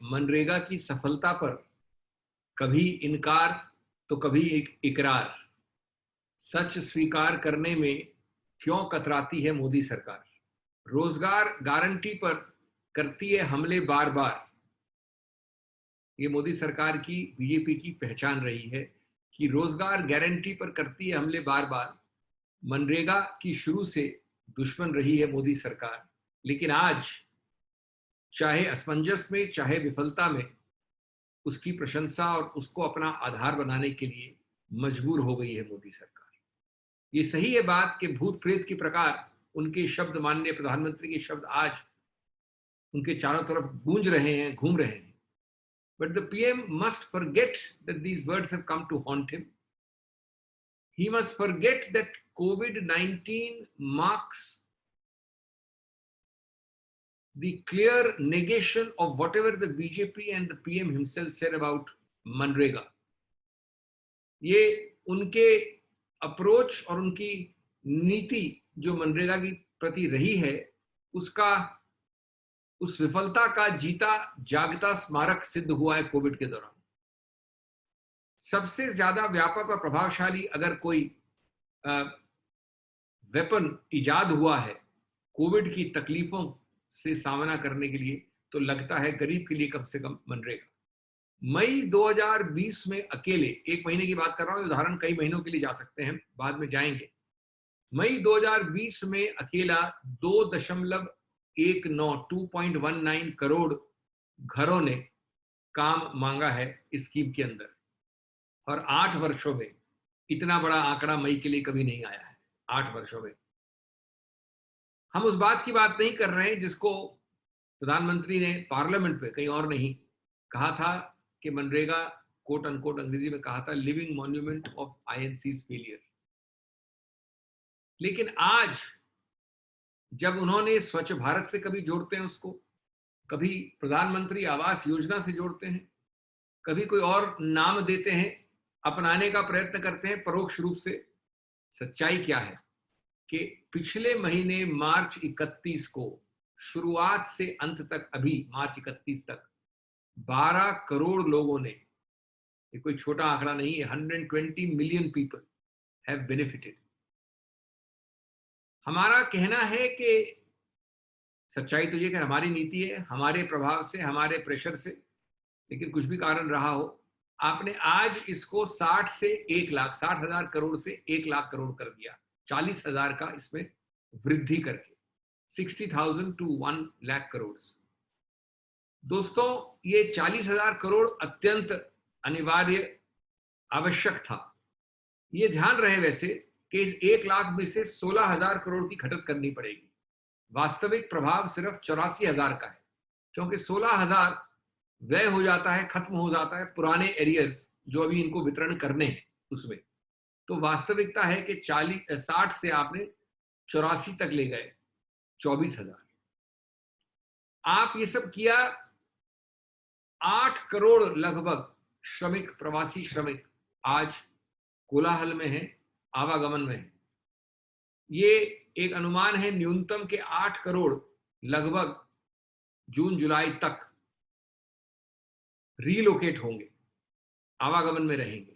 मनरेगा की सफलता पर कभी इनकार तो कभी एक इकरार। सच स्वीकार करने में क्यों कतराती है मोदी सरकार। रोजगार गारंटी पर करती है हमले बार बार। ये मोदी सरकार की, बीजेपी की पहचान रही है कि रोजगार गारंटी पर करती है हमले बार बार। मनरेगा की शुरू से दुश्मन रही है मोदी सरकार, लेकिन आज चाहे असमंजस में चाहे विफलता में उसकी प्रशंसा और उसको अपना आधार बनाने के लिए मजबूर हो गई है मोदी सरकार। ये सही है बात कि भूत प्रेत के प्रकार उनके शब्द, माननीय प्रधानमंत्री के शब्द आज उनके चारों तरफ गूंज रहे हैं, घूम रहे हैं। But the PM must forget that these words have come to haunt him. He must forget that COVID-19 marks the clear negation of whatever the BJP and the PM himself said about MNREGA. ये उनके approach और उनकी नीति जो मनरेगा की प्रति रही है, उसका, उस विफलता का जीता जागता स्मारक सिद्ध हुआ है कोविड के दौरान। सबसे ज्यादा व्यापक और प्रभावशाली अगर कोई वेपन इजाद हुआ है कोविड की तकलीफों से सामना करने के लिए, तो लगता है गरीब के लिए कम से कम मनरेगा। मई 2020 में अकेले, एक महीने की बात कर रहा हूं, उदाहरण कई महीनों के लिए जा सकते हैं, बाद में जाएंगे। मई 2020 में अकेला 2.19 करोड़ घरों ने काम मांगा है इस स्कीम के अंदर, और 8 वर्षों में इतना बड़ा आंकड़ा मई के लिए कभी नहीं आया है। 8 वर्षों में हम उस बात की बात नहीं कर रहे हैं जिसको प्रधानमंत्री ने पार्लियामेंट में, कहीं और नहीं, कहा था कि मनरेगा कोट अनकोट अंग्रेजी में कहा था लिविंग मॉन्यूमेंट ऑफ आईएनसी's फेलियर। लेकिन आज जब उन्होंने स्वच्छ भारत से कभी जोड़ते हैं उसको, कभी प्रधानमंत्री आवास योजना से जोड़ते हैं, कभी कोई और नाम देते हैं, अपनाने का प्रयत्न करते हैं परोक्ष रूप से। सच्चाई क्या है कि पिछले महीने मार्च 31 को शुरुआत से अंत तक, अभी मार्च 31 तक 12 करोड़ लोगों ने, ये कोई छोटा आंकड़ा नहीं है, 120 मिलियन पीपल हैव बेनिफिटेड। हमारा कहना है कि सच्चाई तो ये कि हमारी नीति है, हमारे प्रभाव से, हमारे प्रेशर से, लेकिन कुछ भी कारण रहा हो, आपने आज इसको 60 से 1 लाख, 60,000 करोड़ से 1 लाख करोड़ कर दिया, 40,000 का इसमें वृद्धि करके 60,000 to 1 लाख करोड़। दोस्तों, ये 40,000 करोड़ अत्यंत अनिवार्य, आवश्यक था। ये ध्यान रहे वैसे कि इस 1 लाख में से 16,000 करोड़ की खटत करनी पड़ेगी। वास्तविक प्रभाव सिर्फ 84,000 का है, क्योंकि 16,000 व्यय हो जाता है, खत्म हो जाता है पुराने एरियर्स जो अभी इनको वितरण करने हैं उसमें। तो वास्तविकता है कि 60 से आपने 84 तक ले गए, 24,000। आप ये सब किया, 8 करोड़ लगभग श्रमिक, प्रवासी श्रमिक आज कोलाहल में है, आवागमन में है। ये एक अनुमान है न्यूनतम के 8 करोड़ लगभग जून जुलाई तक रीलोकेट होंगे, आवागमन में रहेंगे।